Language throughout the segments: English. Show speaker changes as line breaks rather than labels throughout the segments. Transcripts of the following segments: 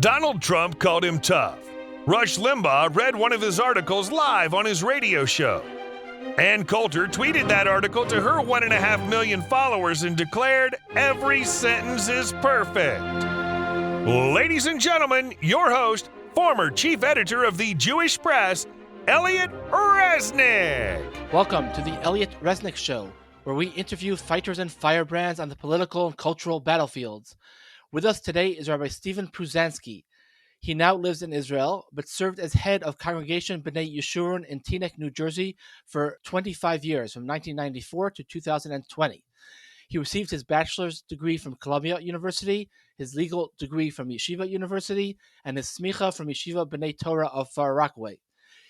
Donald Trump called him tough. Rush Limbaugh read one of his articles live on his radio show. Ann Coulter tweeted that article to her 1.5 million followers and declared, "Every sentence is perfect." Ladies and gentlemen, your host, former chief editor of the Jewish Press, Elliot Resnick.
Welcome to the Elliot Resnick Show, where we interview fighters and firebrands on the political and cultural battlefields. With us today is Rabbi Steven Pruzansky. He now lives in Israel, but served as head of Congregation B'nai Yeshurun in Teaneck, New Jersey for 25 years, from 1994 to 2020. He received his bachelor's degree from Columbia University, his legal degree from Yeshiva University, and his smicha from Yeshiva B'nai Torah of Far Rockaway.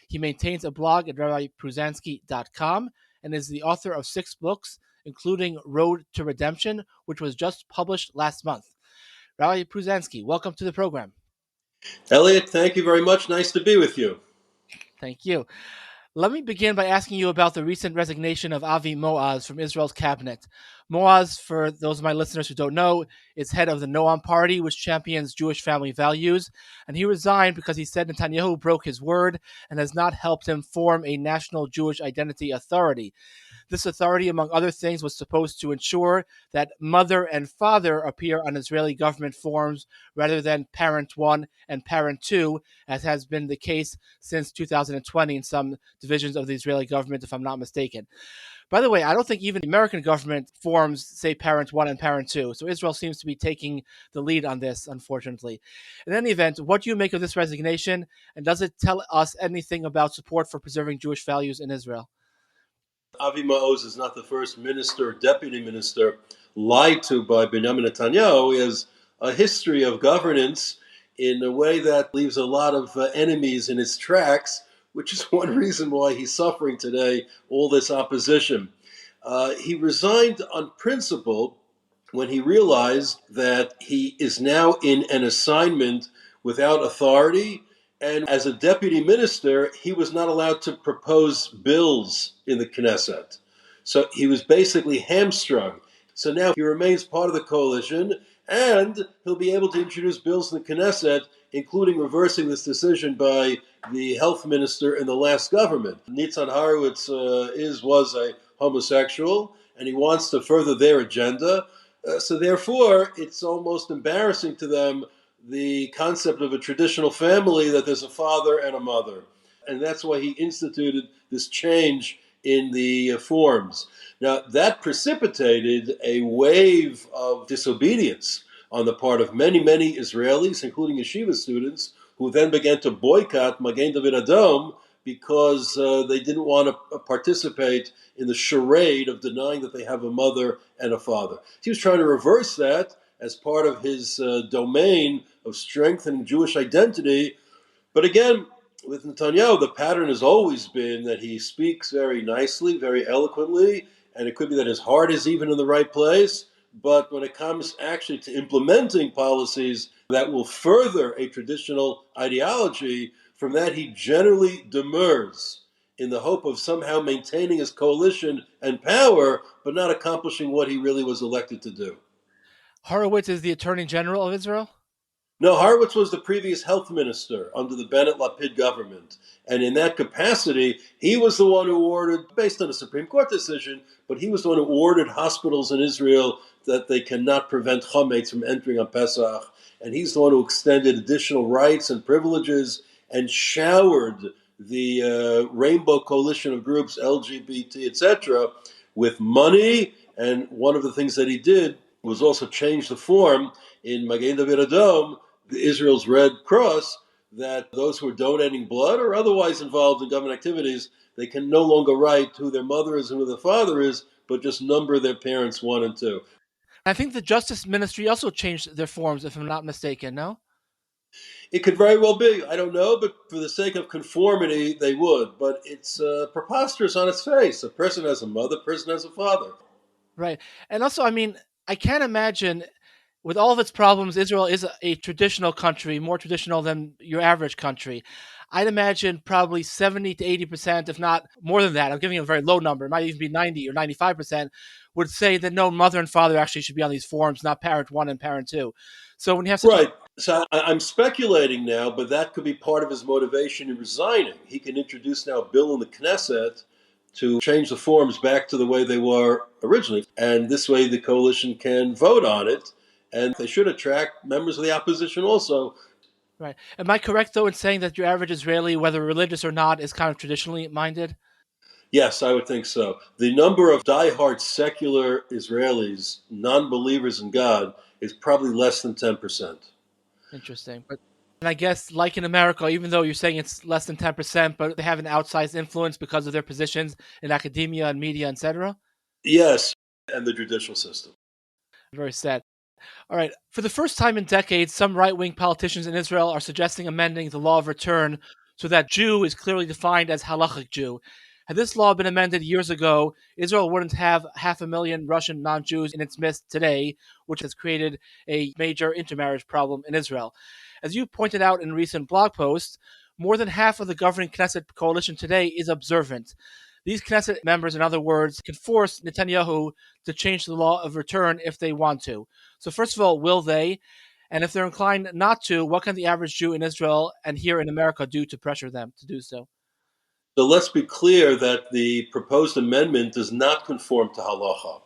He maintains a blog at rabbipruzanski.com and is the author of 6 books, including Road to Redemption, which was just published last month. Rabbi Pruzansky, welcome to the program.
Elliot, thank you very much. Nice to be with you.
Thank you. Let me begin by asking you about the recent resignation of Avi Moaz from Israel's cabinet. Moaz, for those of my listeners who don't know, is head of the Noam Party, which champions Jewish family values, and he resigned because he said Netanyahu broke his word and has not helped him form a national Jewish identity authority. This authority, among other things, was supposed to ensure that mother and father appear on Israeli government forms rather than parent 1 and parent 2, as has been the case since 2020 in some divisions of the Israeli government, if I'm not mistaken. By the way, I don't think even the American government forms say parent 1 and parent 2, so Israel seems to be taking the lead on this, unfortunately. In any event, what do you make of this resignation, and does it tell us anything about support for preserving Jewish values in Israel?
Avi Maoz is not the first minister or deputy minister lied to by Benjamin Netanyahu. He has a history of governance in a way that leaves a lot of enemies in its tracks, which is one reason why he's suffering today, all this opposition. He resigned on principle when he realized that he is now in an assignment without authority. And as a deputy minister, he was not allowed to propose bills in the Knesset. So he was basically hamstrung. So now he remains part of the coalition, and he'll be able to introduce bills in the Knesset, including reversing this decision by the health minister in the last government. Nitzan Horowitz was a homosexual, and he wants to further their agenda. So therefore, it's almost embarrassing to them, the concept of a traditional family, that there's a father and a mother. And that's why he instituted this change in the forms. Now, that precipitated a wave of disobedience on the part of many, many Israelis, including yeshiva students, who then began to boycott Magen David Adom because they didn't want to participate in the charade of denying that they have a mother and a father. He was trying to reverse that as part of his domain of strengthening Jewish identity. But again, with Netanyahu, the pattern has always been that he speaks very nicely, very eloquently, and it could be that his heart is even in the right place. But when it comes actually to implementing policies that will further a traditional ideology, from that he generally demurs in the hope of somehow maintaining his coalition and power, but not accomplishing what he really was elected to do.
Horowitz is the Attorney General of Israel?
No, Horowitz was the previous health minister under the Bennett-Lapid government. And in that capacity, he was the one who ordered, based on a Supreme Court decision, but he was the one who ordered hospitals in Israel that they cannot prevent chametz from entering on Pesach. And he's the one who extended additional rights and privileges and showered the Rainbow Coalition of groups, LGBT, etc., with money. And one of the things that he did was also change the form in Magen David Adom, Israel's Red Cross, that those who are donating blood or otherwise involved in government activities, they can no longer write who their mother is and who their father is, but just number their parents 1 and 2.
I think the Justice Ministry also changed their forms, if I'm not mistaken, no?
It could very well be. I don't know, but for the sake of conformity, they would. But it's preposterous on its face. A person has a mother, a person has a father.
Right. And also, I mean, I can't imagine, with all of its problems, Israel is a traditional country, more traditional than your average country. I'd imagine probably 70 to 80%, if not more than that, I'm giving a very low number, it might even be 90 or 95%, would say that no, mother and father actually should be on these forms, not parent one and parent two. So when you have such a
Right. So I'm speculating now, but that could be part of his motivation in resigning. He can introduce now a bill in the Knesset to change the forms back to the way they were originally. And this way the coalition can vote on it. And they should attract members of the opposition also.
Right. Am I correct, though, in saying that your average Israeli, whether religious or not, is kind of traditionally minded?
Yes, I would think so. The number of diehard secular Israelis, non believers in God, is probably less than 10%.
Interesting. And I guess, like in America, even though you're saying it's less than 10%, but they have an outsized influence because of their positions in academia and media, etc.
Yes, and the judicial system.
Very sad. All right. For the first time in decades, some right-wing politicians in Israel are suggesting amending the law of return so that Jew is clearly defined as halachic Jew. Had this law been amended years ago, Israel wouldn't have 500,000 Russian non-Jews in its midst today, which has created a major intermarriage problem in Israel. As you pointed out in recent blog posts, more than half of the governing Knesset coalition today is observant. These Knesset members, in other words, can force Netanyahu to change the law of return if they want to. So first of all, will they? And if they're inclined not to, what can the average Jew in Israel and here in America do to pressure them to do so?
So let's be clear that the proposed amendment does not conform to halacha.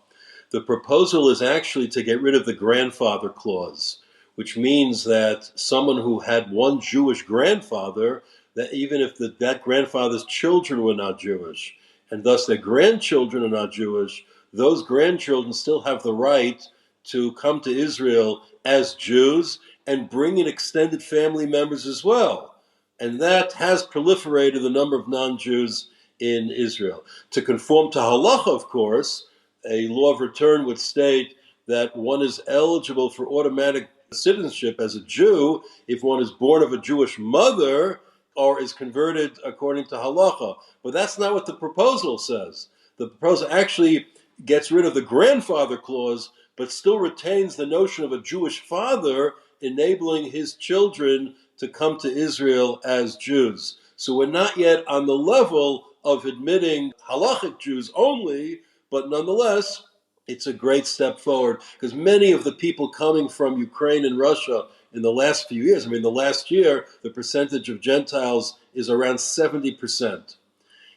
The proposal is actually to get rid of the grandfather clause, which means that someone who had one Jewish grandfather, that even if that grandfather's children were not Jewish, and thus their grandchildren are not Jewish, those grandchildren still have the right to come to Israel as Jews and bring in extended family members as well. And that has proliferated the number of non-Jews in Israel. To conform to halacha, of course, a law of return would state that one is eligible for automatic citizenship as a Jew if one is born of a Jewish mother or is converted according to halacha. But that's not what the proposal says. The proposal actually gets rid of the grandfather clause, but still retains the notion of a Jewish father enabling his children to come to Israel as Jews. So we're not yet on the level of admitting halachic Jews only, but nonetheless, it's a great step forward because many of the people coming from Ukraine and Russia in the last few years, the last year, the percentage of Gentiles is around 70%.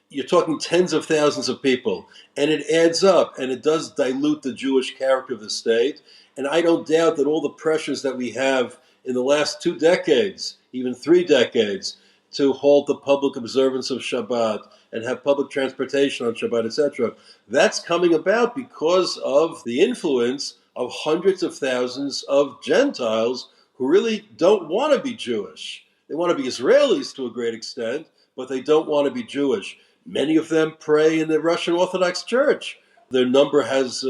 You're talking tens of thousands of people, and it adds up, and it does dilute the Jewish character of the state. And I don't doubt that all the pressures that we have in the last 2 decades, even 3 decades, to halt the public observance of Shabbat and have public transportation on Shabbat, etc., that's coming about because of the influence of hundreds of thousands of Gentiles who really don't want to be Jewish. They want to be Israelis to a great extent, but they don't want to be Jewish. Many of them pray in the Russian Orthodox Church. Their number has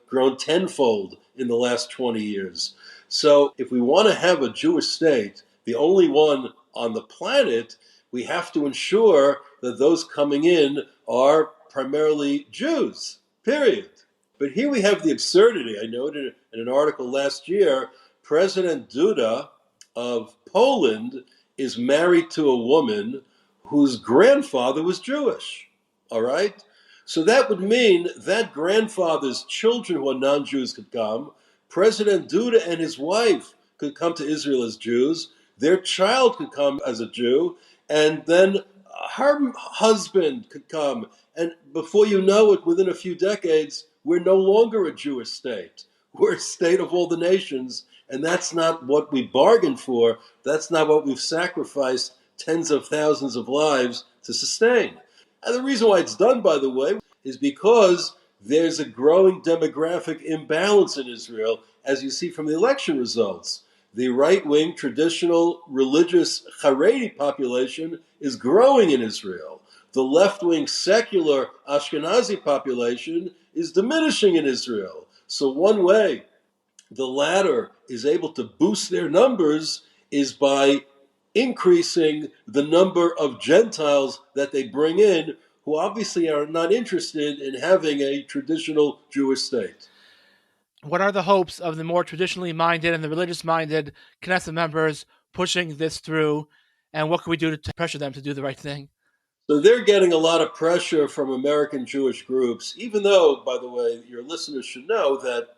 grown tenfold in the last 20 years. So if we want to have a Jewish state, the only one on the planet, we have to ensure that those coming in are primarily Jews, period. But here we have the absurdity. I noted in an article last year, President Duda of Poland is married to a woman whose grandfather was Jewish. All right? So that would mean that grandfather's children who are non-Jews could come. President Duda and his wife could come to Israel as Jews. Their child could come as a Jew. And then her husband could come. And before you know it, within a few decades, we're no longer a Jewish state. We're a state of all the nations. And that's not what we bargained for. That's not what we've sacrificed tens of thousands of lives to sustain. And the reason why it's done, by the way, is because there's a growing demographic imbalance in Israel, as you see from the election results. The right-wing, traditional, religious Haredi population is growing in Israel. The left-wing, secular Ashkenazi population is diminishing in Israel. So one way the latter is able to boost their numbers is by increasing the number of Gentiles that they bring in, who obviously are not interested in having a traditional Jewish state.
What are the hopes of the more traditionally minded and the religious minded Knesset members pushing this through? And what can we do to pressure them to do the right thing?
So they're getting a lot of pressure from American Jewish groups, even though, by the way, your listeners should know that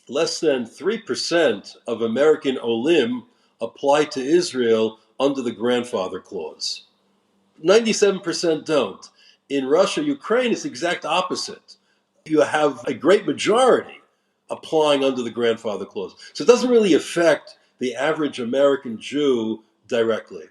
less than 3% of American Olim apply to Israel under the grandfather clause. 97% don't. In Russia, Ukraine, it's the exact opposite. You have a great majority applying under the grandfather clause. So it doesn't really affect the average American Jew directly.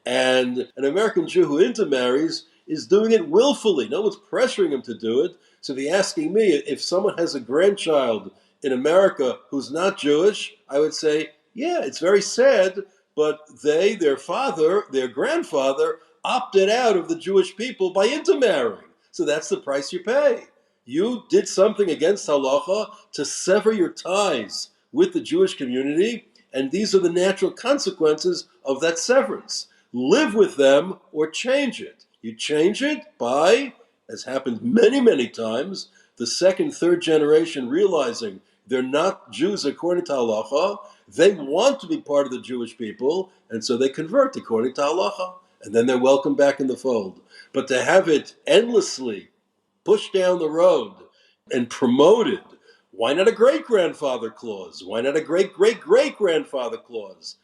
And an American Jew who intermarries is doing it willfully. No one's pressuring him to do it. So if you're asking me, if someone has a grandchild in America who's not Jewish, I would say, yeah, it's very sad, but they, their father, their grandfather, opted out of the Jewish people by intermarrying. So that's the price you pay. You did something against halacha to sever your ties with the Jewish community, and these are the natural consequences of that severance. Live with them or change it. You change it by, as happened many, many times, the second, third generation realizing they're not Jews according to halacha. They want to be part of the Jewish people, and so they convert according to halacha, and then they're welcomed back in the fold. But to have it endlessly pushed down the road and promoted, why not a great grandfather clause? Why not a great great great grandfather clause?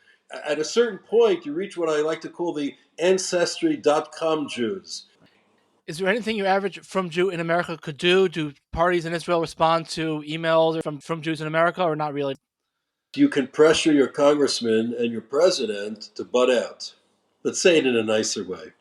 At a certain point, you reach what I like to call the ancestry.com Jews.
Is there anything your average From Jew in America could do? Do parties in Israel respond to emails from Jews in America, or not really?
You can pressure your congressman and your president to butt out. Let's say it in a nicer way.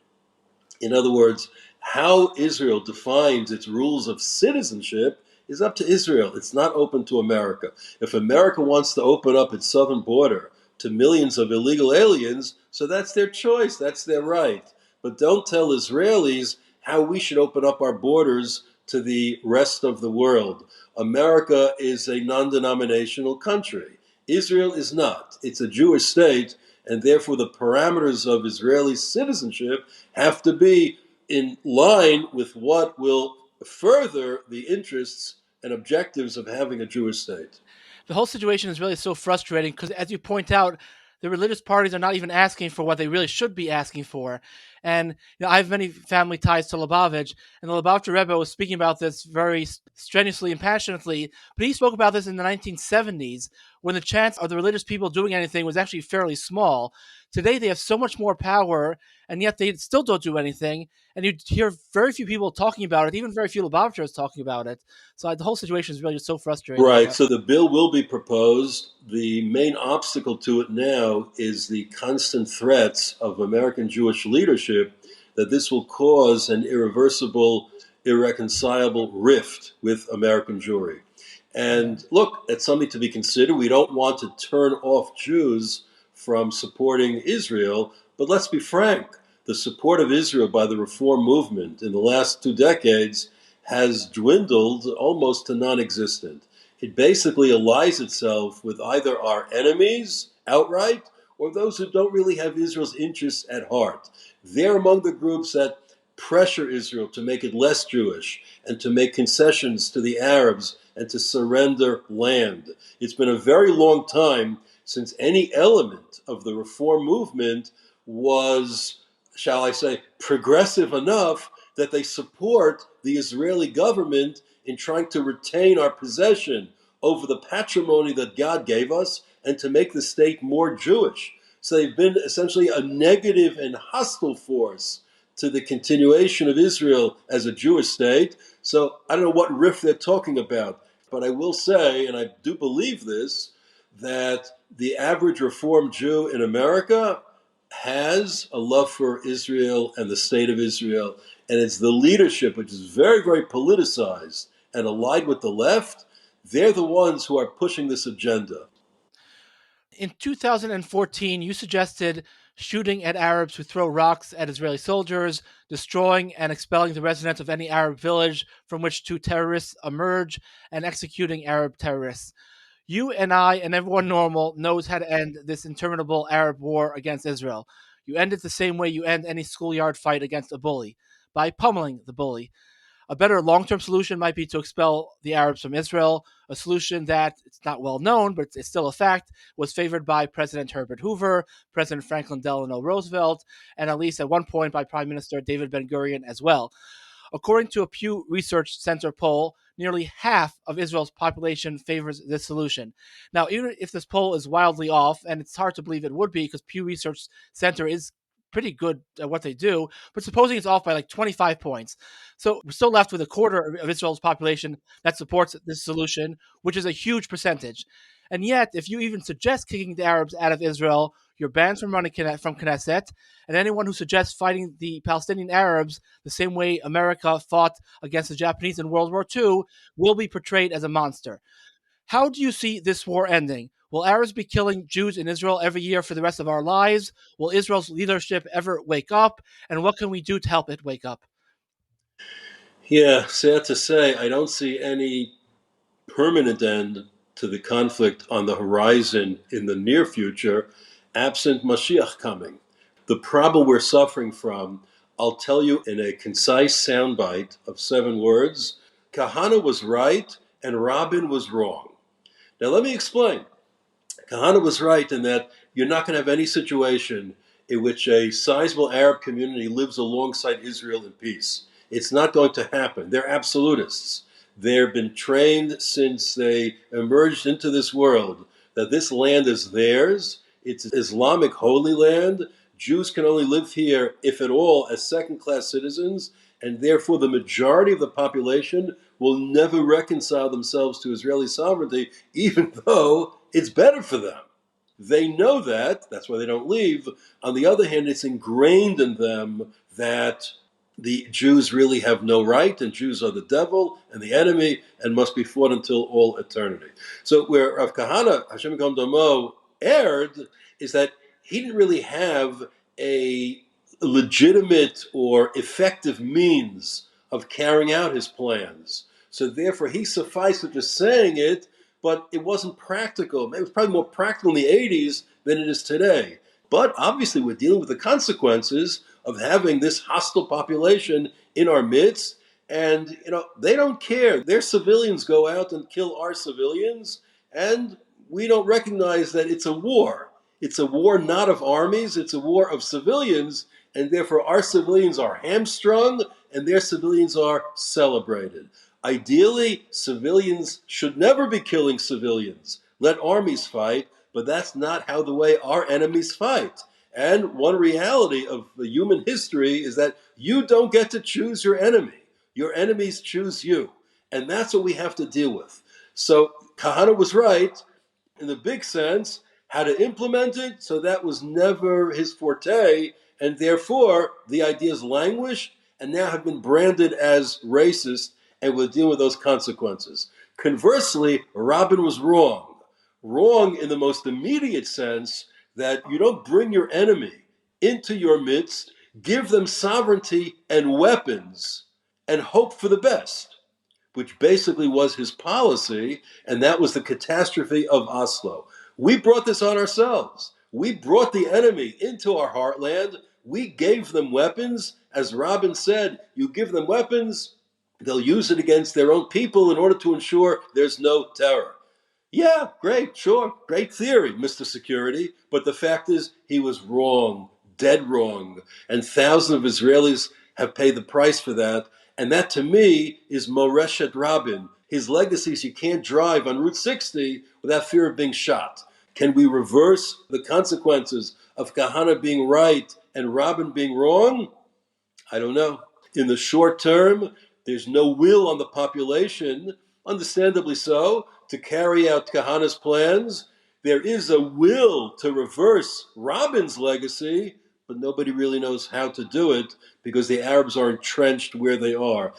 In other words, how Israel defines its rules of citizenship is up to Israel. It's not open to America. If America wants to open up its southern border to millions of illegal aliens, so that's their choice, that's their right. But don't tell Israelis how we should open up our borders to the rest of the world. America is a non-denominational country. Israel is not. It's a Jewish state, and therefore the parameters of Israeli citizenship have to be in line with what will further the interests and objectives of having a Jewish state.
The whole situation is really so frustrating because, as you point out, the religious parties are not even asking for what they really should be asking for. And I have many family ties to Lubavitch, and the Lubavitcher Rebbe was speaking about this very strenuously and passionately. But he spoke about this in the 1970s, when the chance of the religious people doing anything was actually fairly small. Today, they have so much more power, and yet they still don't do anything. And you hear very few people talking about it, even very few Lubavitchers talking about it. So the whole situation is really just so frustrating.
Right. So the bill will be proposed. The main obstacle to it now is the constant threats of American Jewish leadership that this will cause an irreversible, irreconcilable rift with American Jewry. And look, it's something to be considered. We don't want to turn off Jews from supporting Israel, but let's be frank. The support of Israel by the Reform movement in the last 2 decades has dwindled almost to non-existent. It basically allies itself with either our enemies outright or those who don't really have Israel's interests at heart. They're among the groups that pressure Israel to make it less Jewish and to make concessions to the Arabs and to surrender land. It's been a very long time since any element of the Reform movement was, shall I say, progressive enough that they support the Israeli government in trying to retain our possession over the patrimony that God gave us and to make the state more Jewish. So they've been essentially a negative and hostile force to the continuation of Israel as a Jewish state. So I don't know what rift they're talking about, but I will say, and I do believe this, that the average Reform Jew in America has a love for Israel and the state of Israel, and it's the leadership, which is very, very politicized and allied with the left. They're the ones who are pushing this agenda.
In 2014, you suggested shooting at Arabs who throw rocks at Israeli soldiers, destroying and expelling the residents of any Arab village from which 2 terrorists emerge, and executing Arab terrorists. You and I and everyone normal knows how to end this interminable Arab war against Israel. You end it the same way you end any schoolyard fight against a bully, by pummeling the bully. A better long-term solution might be to expel the Arabs from Israel, a solution that, it's not well known, but it's still a fact, was favored by President Herbert Hoover, President Franklin Delano Roosevelt, and at least at one point by Prime Minister David Ben-Gurion as well. According to a Pew Research Center poll, nearly half of Israel's population favors this solution. Now, even if this poll is wildly off, and it's hard to believe it would be because Pew Research Center is pretty good at what they do, but supposing it's off by like 25 points. So we're still left with a quarter of Israel's population that supports this solution, which is a huge percentage. And yet, if you even suggest kicking the Arabs out of Israel, you're banned from running from Knesset, and anyone who suggests fighting the Palestinian Arabs the same way America fought against the Japanese in World War II will be portrayed as a monster. How do you see this war ending? Will Arabs be killing Jews in Israel every year for the rest of our lives? Will Israel's leadership ever wake up? And what can we do to help it wake up?
Yeah, sad to say, I don't see any permanent end to the conflict on the horizon in the near future, absent Mashiach coming. The problem we're suffering from, I'll tell you in a concise soundbite of 7 words: Kahana was right and Rabin was wrong. Now let me explain. Kahana was right in that you're not going to have any situation in which a sizable Arab community lives alongside Israel in peace. It's not going to happen. They're absolutists. They've been trained since they emerged into this world that this land is theirs. It's Islamic holy land. Jews can only live here, if at all, as second-class citizens, and therefore the majority of the population will never reconcile themselves to Israeli sovereignty, even though it's better for them. They know that. That's why they don't leave. On the other hand, it's ingrained in them that the Jews really have no right, and Jews are the devil and the enemy and must be fought until all eternity. So where Rav Kahana, Hashem Yikam Domo, erred is that he didn't really have a legitimate or effective means of carrying out his plans. So therefore, he sufficed with just saying it, but it wasn't practical. It was probably more practical in the 80s than it is today. But obviously, we're dealing with the consequences of having this hostile population in our midst. And, they don't care. Their civilians go out and kill our civilians, and we don't recognize that it's a war. It's a war not of armies, it's a war of civilians, and therefore our civilians are hamstrung and their civilians are celebrated. Ideally, civilians should never be killing civilians. Let armies fight, but that's not how the way our enemies fight. And one reality of the human history is that you don't get to choose your enemy. Your enemies choose you. And that's what we have to deal with. So Kahana was right in the big sense. How to implement it, so that was never his forte, and therefore the ideas languish and now have been branded as racist, and we're dealing with those consequences. Conversely, Rabin was wrong. Wrong in the most immediate sense that you don't bring your enemy into your midst, give them sovereignty and weapons, and hope for the best, which basically was his policy, and that was the catastrophe of Oslo. We brought this on ourselves. We brought the enemy into our heartland. We gave them weapons. As Rabin said, you give them weapons, they'll use it against their own people in order to ensure there's no terror. Yeah, great, sure, great theory, Mr. Security, but the fact is he was wrong, dead wrong, and thousands of Israelis have paid the price for that, and that to me is Moreshet Rabin. His legacy is you can't drive on Route 60 without fear of being shot. Can we reverse the consequences of Kahana being right and Rabin being wrong? I don't know. In the short term, there's no will on the population, understandably so, to carry out Kahana's plans. There is a will to reverse Rabin's legacy, but nobody really knows how to do it because the Arabs are entrenched where they are.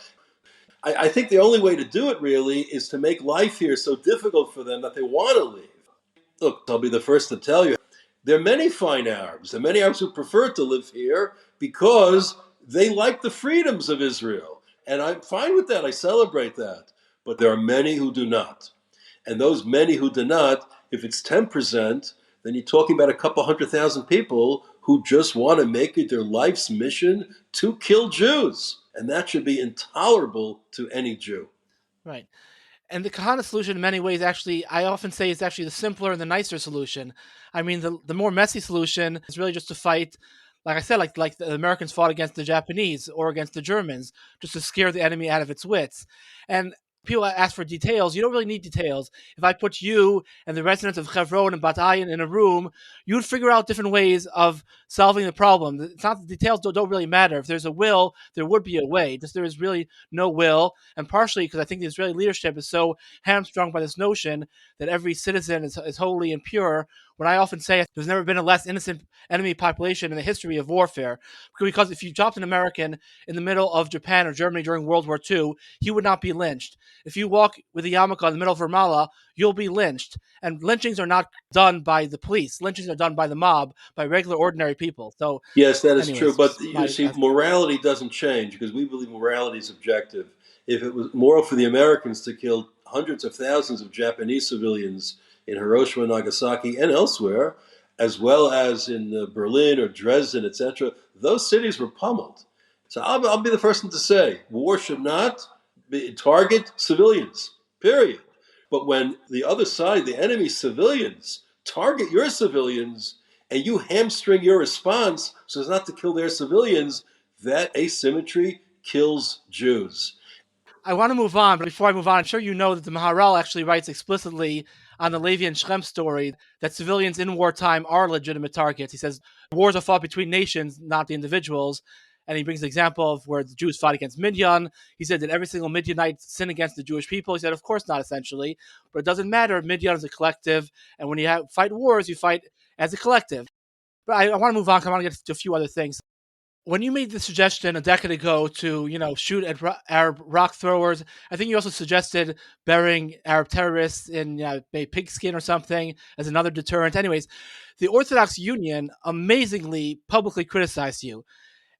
I think the only way to do it really is to make life here so difficult for them that they want to leave. Look, I'll be the first to tell you, there are many fine Arabs. There are many Arabs who prefer to live here because they like the freedoms of Israel. And I'm fine with that. I celebrate that. But there are many who do not. And those many who do not, if it's 10%, then you're talking about a couple 100,000 people who just want to make it their life's mission to kill Jews. And that should be intolerable to any Jew.
Right. And the Kahana solution, in many ways, actually, I often say is actually the simpler and the nicer solution. I mean, the more messy solution is really just to fight, like I said, like the Americans fought against the Japanese or against the Germans, just to scare the enemy out of its wits. And people ask for details. You don't really need details. If I put you and the residents of Hebron and Bat Ayin in a room, you'd figure out different ways of solving the problem. It's not the details don't really matter. If there's a will, there would be a way. Just there is really no will, and partially because I think the Israeli leadership is so hamstrung by this notion that every citizen is holy and pure. When I often say there's never been a less innocent enemy population in the history of warfare, because if you dropped an American in the middle of Japan or Germany during World War II, he would not be lynched. If you walk with a yarmulke in the middle of Ramallah, you'll be lynched. And lynchings are not done by the police. Lynchings are done by the mob, by regular, ordinary people. So,
Yes, that is true.
anyways,
But you see, morality doesn't change because we believe morality is objective. If it was moral for the Americans to kill hundreds of thousands of Japanese civilians in Hiroshima, Nagasaki, and elsewhere, as well as in Berlin or Dresden, etc., those cities were pummeled. So I'll be the first one to say war should not target civilians, period. But when the other side, the enemy civilians, target your civilians and you hamstring your response so as not to kill their civilians, that asymmetry kills Jews.
I want to move on, but before I move on, I'm sure you know that the Maharal actually writes explicitly on the Levi and Shrem story that civilians in wartime are legitimate targets. He says wars are fought between nations, not the individuals. And he brings the example of where the Jews fought against Midian. He said that every single Midianite sinned against the Jewish people. He said, of course not, essentially. But it doesn't matter. Midian is a collective. And when you fight wars, you fight as a collective. But I want to move on because I want to get to a few other things. When you made the suggestion a decade ago to, shoot at Arab rock throwers, I think you also suggested burying Arab terrorists in pigskin or something as another deterrent. Anyways, the Orthodox Union amazingly publicly criticized you.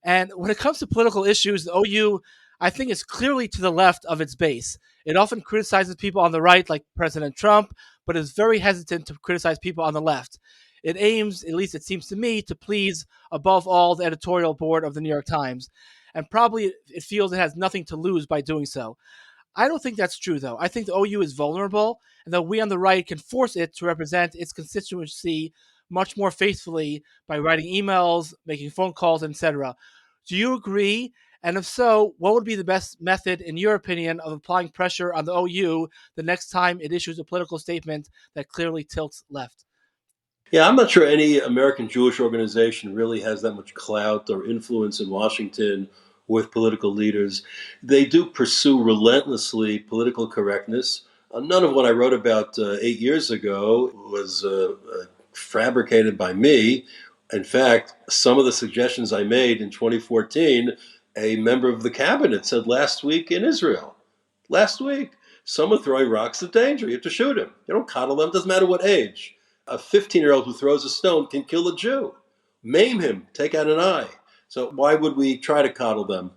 And when it comes to political issues, the OU, I think, is clearly to the left of its base. It often criticizes people on the right, like President Trump, but is very hesitant to criticize people on the left. It aims, at least it seems to me, to please, above all, the editorial board of the New York Times. And probably it feels it has nothing to lose by doing so. I don't think that's true, though. I think the OU is vulnerable, and that we on the right can force it to represent its constituency much more faithfully by writing emails, making phone calls, etc. Do you agree? And if so, what would be the best method, in your opinion, of applying pressure on the OU the next time it issues a political statement that clearly tilts left?
Yeah, I'm not sure any American Jewish organization really has that much clout or influence in Washington with political leaders. They do pursue relentlessly political correctness. None of what I wrote about 8 years ago was fabricated by me. In fact, some of the suggestions I made in 2014, a member of the cabinet said last week in Israel. Last week, someone throwing rocks is a danger. You have to shoot him. You don't coddle them. Doesn't matter what age. A 15-year-old who throws a stone can kill a Jew, maim him, take out an eye. So why would we try to coddle them?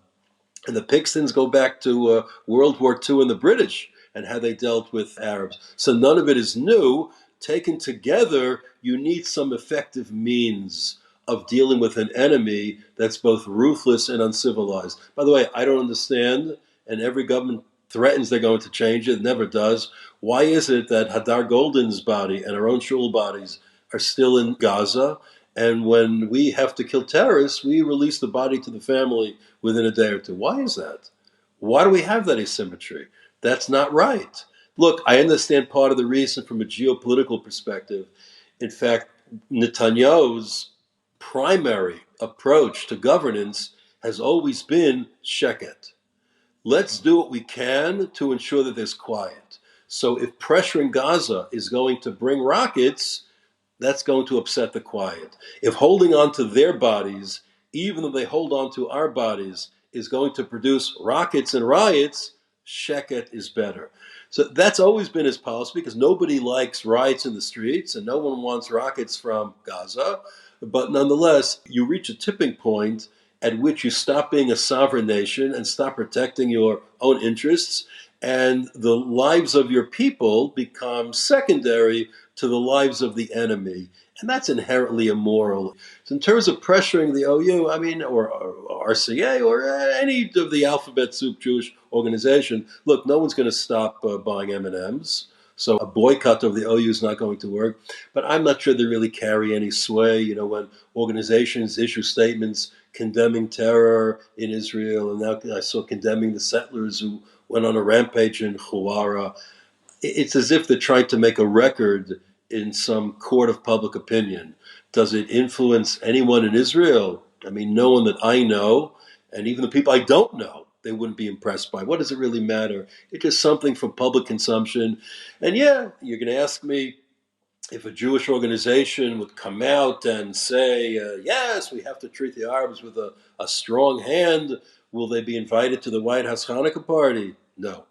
And the Pigstons go back to World War II and the British and how they dealt with Arabs. So none of it is new. Taken together, you need some effective means of dealing with an enemy that's both ruthless and uncivilized. By the way, I don't understand, and every government threatens they're going to change it, never does. Why is it that Hadar Golden's body and our own shul bodies are still in Gaza? And when we have to kill terrorists, we release the body to the family within a day or two. Why is that? Why do we have that asymmetry? That's not right. Look, I understand part of the reason from a geopolitical perspective. In fact, Netanyahu's primary approach to governance has always been sheket. Let's do what we can to ensure that there's quiet. So if pressuring Gaza is going to bring rockets, that's going to upset the quiet. If holding on to their bodies, even though they hold on to our bodies, is going to produce rockets and riots, sheket is better. So that's always been his policy because nobody likes riots in the streets and no one wants rockets from Gaza. But nonetheless, you reach a tipping point at which you stop being a sovereign nation and stop protecting your own interests, and the lives of your people become secondary to the lives of the enemy. And that's inherently immoral. So in terms of pressuring the OU, I mean, or RCA, or any of the alphabet soup Jewish organization, look, no one's going to stop buying M&Ms. So a boycott of the OU is not going to work. But I'm not sure they really carry any sway. You know, when organizations issue statements condemning terror in Israel, and now I saw condemning the settlers who went on a rampage in Huwara, it's as if they're trying to make a record in some court of public opinion. Does it influence anyone in Israel? I mean, no one that I know, and even the people I don't know, they wouldn't be impressed by. What does it really matter? It's just something for public consumption. And yeah, you're going to ask me if a Jewish organization would come out and say, yes, we have to treat the Arabs with a strong hand, will they be invited to the White House Hanukkah party? No.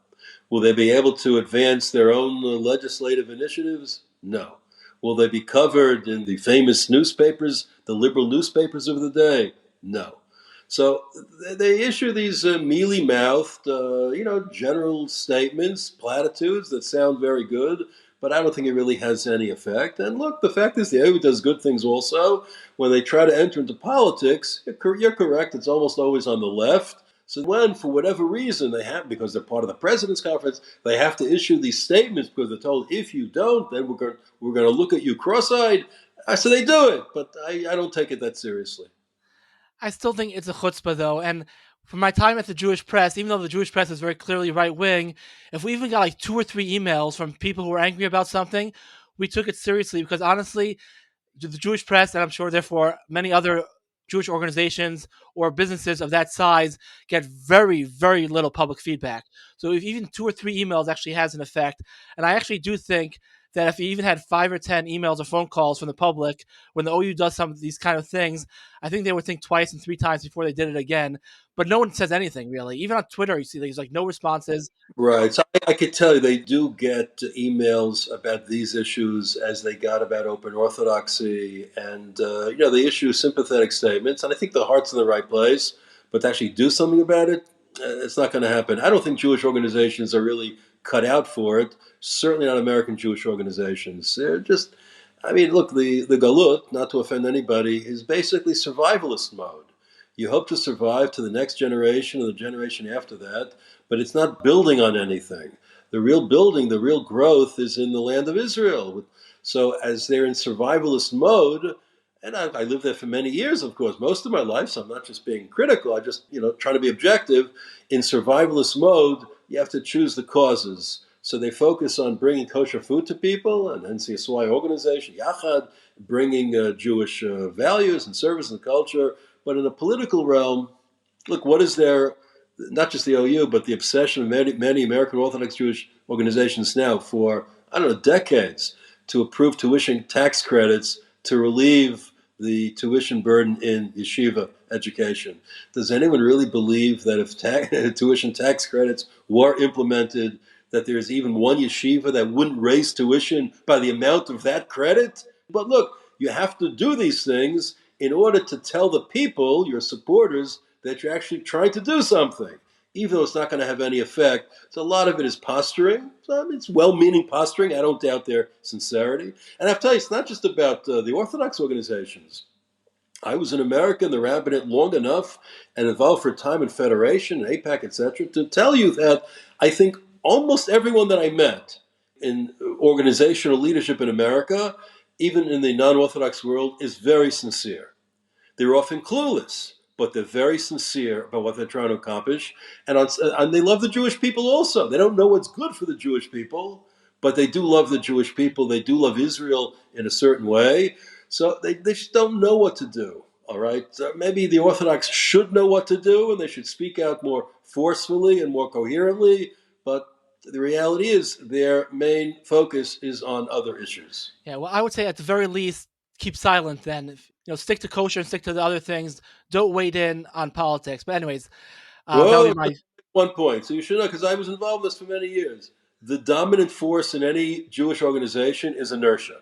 Will they be able to advance their own legislative initiatives? No. Will they be covered in the famous newspapers, the liberal newspapers of the day? No. So they issue these mealy-mouthed, general statements, platitudes that sound very good, but I don't think it really has any effect. And look, the fact is the EU does good things also. When they try to enter into politics, you're correct, it's almost always on the left. So when, for whatever reason, they have, because they're part of the president's conference, they have to issue these statements because they're told, if you don't, then we're going to look at you cross-eyed. So they do it, but I don't take it that seriously.
I still think it's a chutzpah, though. And from my time at the Jewish press, even though the Jewish press is very clearly right-wing, if we even got like 2 or 3 emails from people who were angry about something, we took it seriously because honestly, the Jewish press, and I'm sure therefore many other Jewish organizations or businesses of that size get very, very little public feedback. So if even 2 or 3 emails actually has an effect, and I actually do think that if you even had 5 or 10 emails or phone calls from the public when the OU does some of these kind of things, I think they would think twice and 3 times before they did it again. But no one says anything really. Even on Twitter, you see there's like no responses.
Right. So I could tell you they do get emails about these issues as they got about open orthodoxy. And, they issue sympathetic statements. And I think the heart's in the right place. But to actually do something about it, it's not going to happen. I don't think Jewish organizations are really cut out for it. Certainly not American Jewish organizations. They're just, I mean, look, the galut, not to offend anybody, is basically survivalist mode. You hope to survive to the next generation or the generation after that, but it's not building on anything. The real building, the real growth is in the land of Israel. So as they're in survivalist mode, and I lived there for many years, of course, most of my life, so I'm not just being critical, I just, trying to be objective. In survivalist mode, you have to choose the causes. So they focus on bringing kosher food to people, and hence the SY organization, Yachad, bringing Jewish values and service and culture. But in the political realm, look, what is there, not just the OU, but the obsession of many American Orthodox Jewish organizations now for, I don't know, decades, to approve tuition tax credits to relieve the tuition burden in yeshiva education. Does anyone really believe that if tuition tax credits were implemented, that there's even one yeshiva that wouldn't raise tuition by the amount of that credit? But look, you have to do these things in order to tell the people, your supporters, that you're actually trying to do something, even though it's not going to have any effect. So a lot of it is posturing. So it's well-meaning posturing. I don't doubt their sincerity. And I have to tell you, it's not just about the Orthodox organizations. I was in America in the rabbinate long enough and involved for a time in Federation, AIPAC, etc., to tell you that I think almost everyone that I met in organizational leadership in America, even in the non-Orthodox world, is very sincere. They're often clueless, but they're very sincere about what they're trying to accomplish. And they love the Jewish people also. They don't know what's good for the Jewish people, but they do love the Jewish people. They do love Israel in a certain way. So they just don't know what to do, all right? So maybe the Orthodox should know what to do, and they should speak out more forcefully and more coherently, but the reality is their main focus is on other issues.
Yeah, well, I would say at the very least, keep silent then. Stick to kosher and stick to the other things. Don't wade in on politics. But anyways, that would be my
1 point. So you should know, because I was involved in this for many years. The dominant force in any Jewish organization is inertia.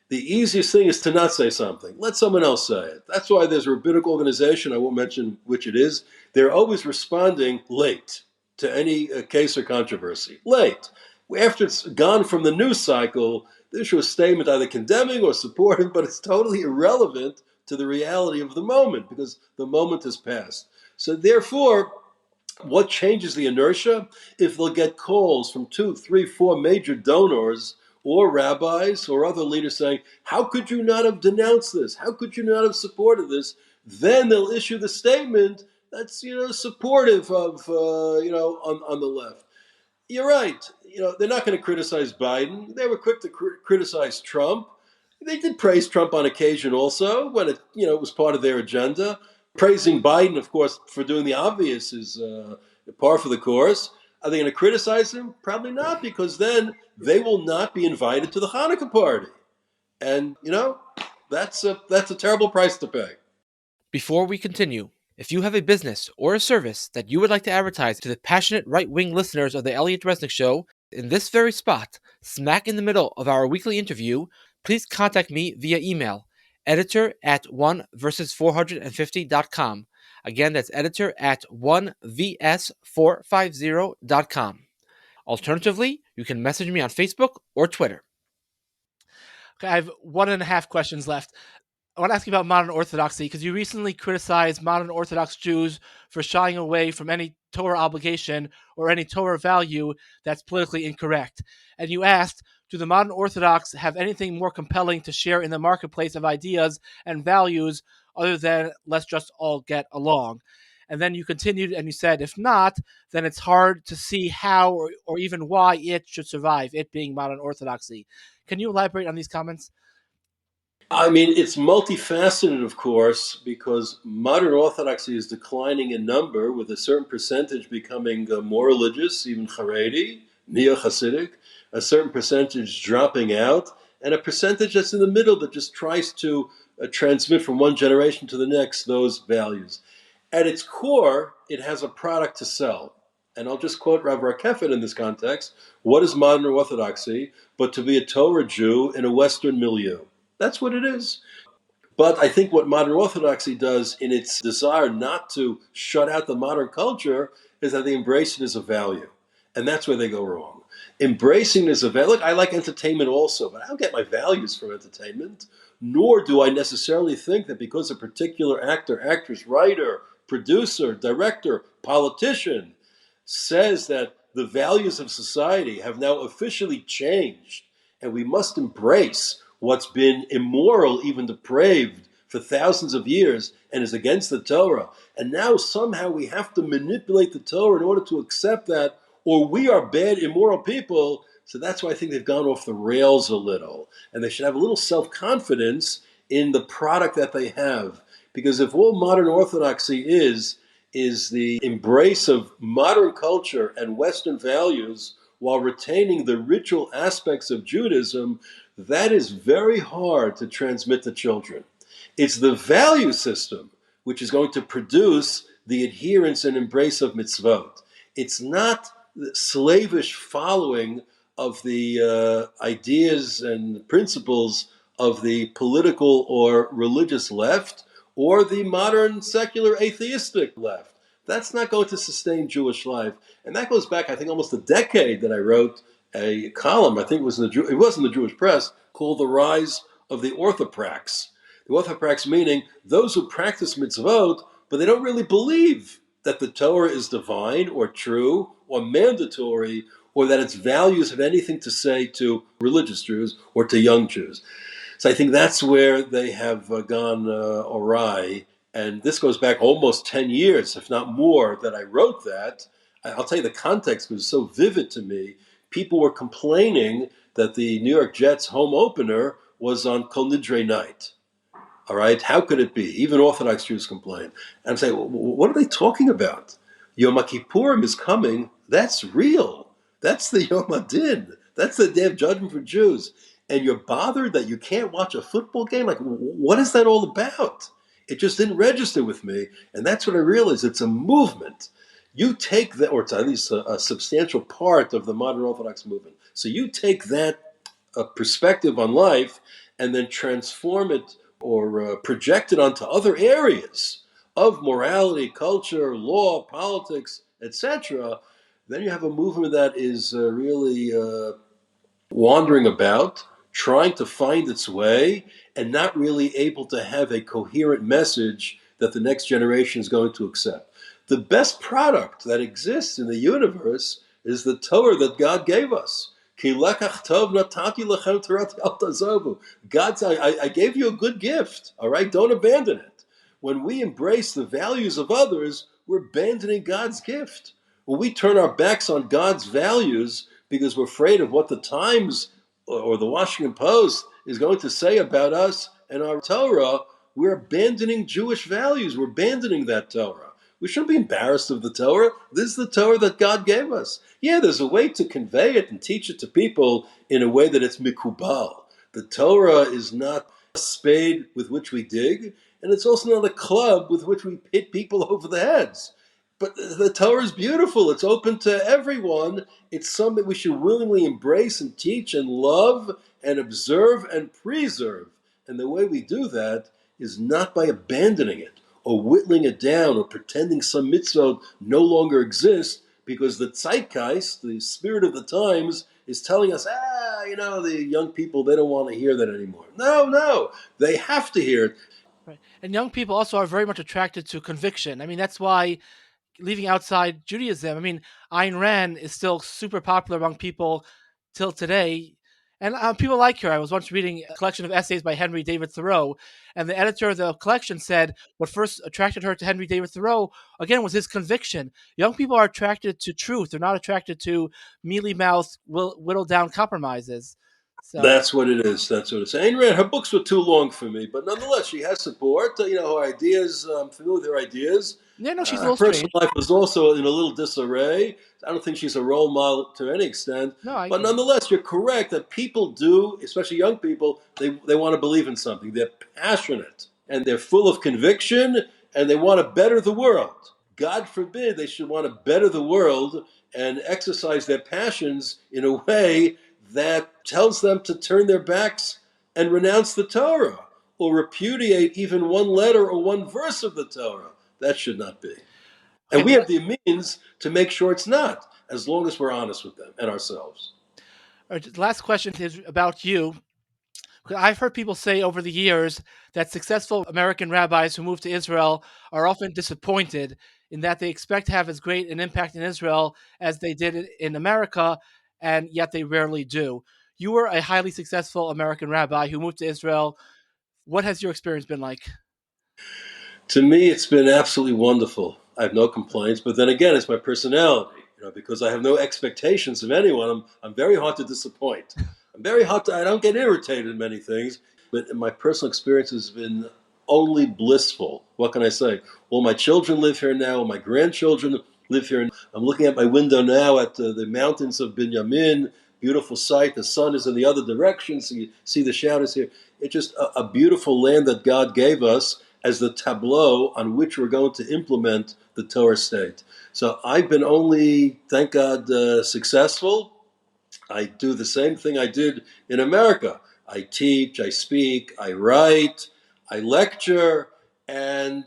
The easiest thing is to not say something. Let someone else say it. That's why there's a rabbinic organization, I won't mention which it is. They're always responding late to any case or controversy. Late. After it's gone from the news cycle, they issue a statement either condemning or supporting, but it's totally irrelevant to the reality of the moment because the moment has passed. So therefore, what changes the inertia? If they'll get calls from 2, 3, 4 major donors or rabbis or other leaders saying, how could you not have denounced this? How could you not have supported this? Then they'll issue the statement that's supportive of on the left. You're right. They're not going to criticize Biden. They were quick to criticize Trump. They did praise Trump on occasion also when it was part of their agenda. Praising Biden, of course, for doing the obvious is par for the course. Are they going to criticize him? Probably not, because then they will not be invited to the Hanukkah party. And, that's a terrible price to pay.
Before we continue, if you have a business or a service that you would like to advertise to the passionate right-wing listeners of the Elliot Resnick Show, in this very spot, smack in the middle of our weekly interview, please contact me via email, editor@1versus450.com. Again, that's editor@1vs450.com. Alternatively, you can message me on Facebook or Twitter. Okay, I have 1.5 questions left. I want to ask you about modern orthodoxy because you recently criticized modern Orthodox Jews for shying away from any Torah obligation or any Torah value that's politically incorrect. And you asked, do the modern Orthodox have anything more compelling to share in the marketplace of ideas and values other than let's just all get along? And then you continued and you said, if not, then it's hard to see how or even why it should survive, it being modern Orthodoxy. Can you elaborate on these comments?
I mean, it's multifaceted, of course, because modern Orthodoxy is declining in number, with a certain percentage becoming more religious, even Haredi, Neo-Hasidic, a certain percentage dropping out, and a percentage that's in the middle that just tries to transmit from one generation to the next those values. At its core, it has a product to sell. And I'll just quote Rav Rakeffet in this context. What is modern Orthodoxy but to be a Torah Jew in a Western milieu? That's what it is. But I think what modern Orthodoxy does in its desire not to shut out the modern culture is that they embrace it as a value. And that's where they go wrong. Embracing it as a value. Look, I like entertainment also, but I don't get my values from entertainment. Nor do I necessarily think that because a particular actor, actress, writer, producer, director, politician says that the values of society have now officially changed and we must embrace what's been immoral, even depraved, for thousands of years and is against the Torah. And now somehow we have to manipulate the Torah in order to accept that, or we are bad, immoral people. So that's why I think they've gone off the rails a little. And they should have a little self-confidence in the product that they have. Because if all modern Orthodoxy is the embrace of modern culture and Western values while retaining the ritual aspects of Judaism, that is very hard to transmit to children. It's the value system which is going to produce the adherence and embrace of mitzvot. It's not the slavish following of the ideas and principles of the political or religious left or the modern secular atheistic left. That's not going to sustain Jewish life. And that goes back, I think, almost a decade that I wrote a column, I think it was in the Jewish press, called The Rise of the Orthoprax. The Orthoprax meaning those who practice mitzvot, but they don't really believe that the Torah is divine or true or mandatory or that its values have anything to say to religious Jews or to young Jews. So I think that's where they have gone awry. And this goes back almost 10 years, if not more, that I wrote that. I'll tell you the context was so vivid to me. People were complaining that the New York Jets home opener was on Kol Nidre night. All right, how could it be? Even Orthodox Jews complain. And I'm saying, what are they talking about? Yom Kippurim is coming. That's real. That's the Yom Adin. That's the Day of Judgment for Jews. And you're bothered that you can't watch a football game? Like, what is that all about? It just didn't register with me. And that's what I realized. It's a movement. You take that, or it's at least a substantial part of the modern Orthodox movement. So you take that perspective on life and then transform it or project it onto other areas of morality, culture, law, politics, etc., Then you have a movement that is really wandering about, trying to find its way, and not really able to have a coherent message that the next generation is going to accept. The best product that exists in the universe is the Torah that God gave us. God said, I gave you a good gift, all right? Don't abandon it. When we embrace the values of others, we're abandoning God's gift. When we turn our backs on God's values because we're afraid of what the Times or the Washington Post is going to say about us and our Torah, we're abandoning Jewish values. We're abandoning that Torah. We shouldn't be embarrassed of the Torah. This is the Torah that God gave us. Yeah, there's a way to convey it and teach it to people in a way that it's mikubal. The Torah is not a spade with which we dig, and it's also not a club with which we hit people over the heads. But the Torah is beautiful. It's open to everyone. It's something we should willingly embrace and teach and love and observe and preserve. And the way we do that is not by abandoning it or whittling it down or pretending some mitzvot no longer exists because the zeitgeist, the spirit of the times, is telling us, the young people, they don't want to hear that anymore. No, they have to hear it.
Right. And young people also are very much attracted to conviction. I mean, that's why, leaving outside Judaism, I mean, Ayn Rand is still super popular among people till today. And people like her. I was once reading a collection of essays by Henry David Thoreau, and the editor of the collection said what first attracted her to Henry David Thoreau, again, was his conviction. Young people are attracted to truth. They're not attracted to mealy-mouthed, whittled-down compromises. So,
That's what it is. That's what it is. Ayn Rand, her books were too long for me, but nonetheless, she has support. Her ideas, I'm familiar with her ideas.
yeah, no, she's a
Her
little
personal
strange.
life was also in a little disarray. I don't think she's a role model to any extent.
No, I
But
agree.
nonetheless, you're correct that people do, especially young people, they want to believe in something. They're passionate and they're full of conviction and they want to better the world. God forbid they should want to better the world and exercise their passions in a way that tells them to turn their backs and renounce the Torah or repudiate even one letter or one verse of the Torah. That should not be. And
Okay,
we have the means to make sure it's not, as long as we're honest with them and ourselves.
the last question is about you. I've heard people say over the years that successful American rabbis who move to Israel are often disappointed in that they expect to have as great an impact in Israel as they did in America, and yet they rarely do. You were a highly successful American rabbi who moved to Israel. What has your experience been like?
To me, it's been absolutely wonderful. I have no complaints, but then again, it's my personality. Because I have no expectations of anyone. I'm very hard to disappoint. I don't get irritated in many things, but my personal experience has been only blissful. What can I say? Well, my children live here now. All my grandchildren live here. I'm looking at my window now at the mountains of Binyamin. Beautiful sight. The sun is in the other direction, so you see the shadows here. It's just a beautiful land that God gave us as the tableau on which we're going to implement the Torah state. So I've been only, thank God, successful. I do the same thing I did in America. I teach, I speak, I write, I lecture, and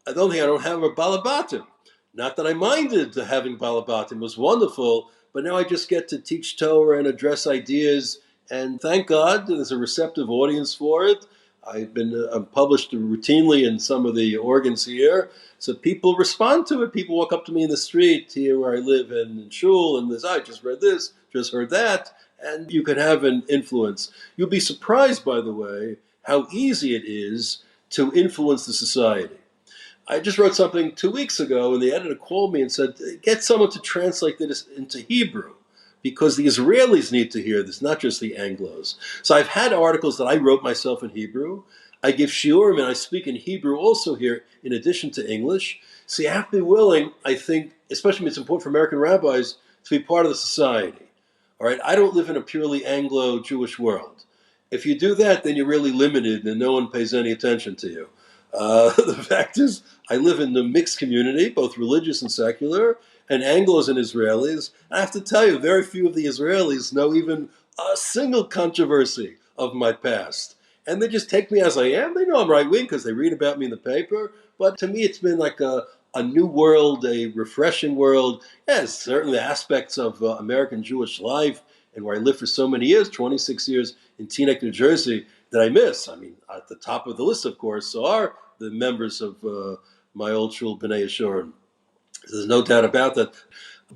I don't have a balabatim. Not that I minded having balabatim, it was wonderful, but now I just get to teach Torah and address ideas, and thank God there's a receptive audience for it. I'm published routinely in some of the organs here, so people respond to it. People walk up to me in the street here where I live in Shul, and I just read this, just heard that, and you could have an influence. You'll be surprised, by the way, how easy it is to influence the society. I just wrote something 2 weeks ago, and the editor called me and said, get someone to translate this into Hebrew, because the Israelis need to hear this, not just the Anglos. So I've had articles that I wrote myself in Hebrew. I give shiurim, and I speak in Hebrew also here, in addition to English. So you have to be willing, I think, especially when it's important for American rabbis, to be part of the society. All right, I don't live in a purely Anglo-Jewish world. If you do that, then you're really limited and no one pays any attention to you. The fact is, I live in a mixed community, both religious and secular, and Anglos and Israelis. I have to tell you, very few of the Israelis know even a single controversy of my past. And they just take me as I am. They know I'm right wing because they read about me in the paper. But to me, it's been like a a new world, a refreshing world. Yes, certainly aspects of American Jewish life and where I lived for so many years, 26 years in Teaneck, New Jersey, that I miss. I mean, at the top of the list, of course, are the members of my old shul, B'nai Yeshurun. There's no doubt about that.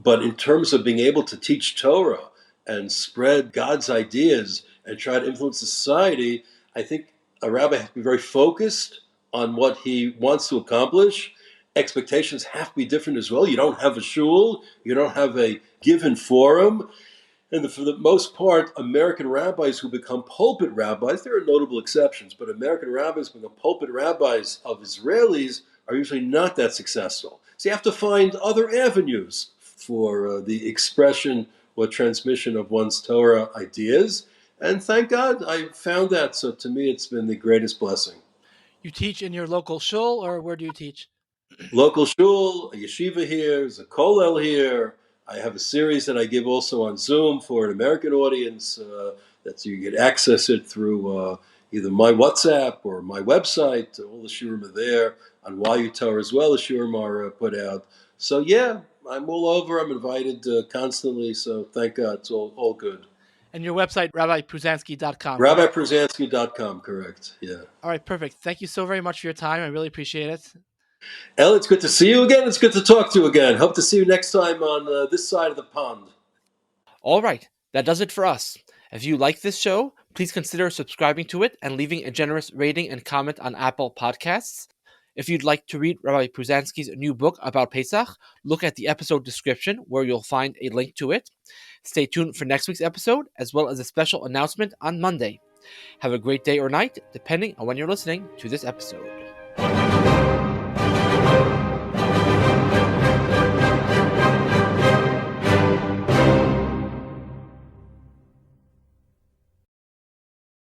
But in terms of being able to teach Torah and spread God's ideas and try to influence society, I think a rabbi has to be very focused on what he wants to accomplish. Expectations have to be different as well. You don't have a shul, you don't have a given forum. And for the most part, American rabbis who become pulpit rabbis, there are notable exceptions, but American rabbis who become pulpit rabbis of Israelis are usually not that successful. So you have to find other avenues for the expression or transmission of one's Torah ideas. And thank God I found that. So to me, it's been the greatest blessing.
You teach in your local shul, or where do you teach?
Local shul, a yeshiva here, there's a kollel here. I have a series that I give also on Zoom for an American audience that you get access it through either my WhatsApp or my website. All the shiurim are there. On YU Torah as well, the shiurim are put out. So yeah, I'm all over. I'm invited constantly. So thank God, it's all good.
And your website, rabbipruzanski.com.
RabbiPruzanski.com, correct. Yeah.
All right, perfect. Thank you so very much for your time. I really appreciate it.
Elliot, it's good to see you again. It's good to talk to you again. Hope to see you next time on this side of the pond.
All right, that does it for us. If you like this show, please consider subscribing to it and leaving a generous rating and comment on Apple Podcasts. If you'd like to read Rabbi Pruzansky's new book about Pesach, look at the episode description where you'll find a link to it. Stay tuned for next week's episode, as well as a special announcement on Monday. Have a great day or night, depending on when you're listening to this episode.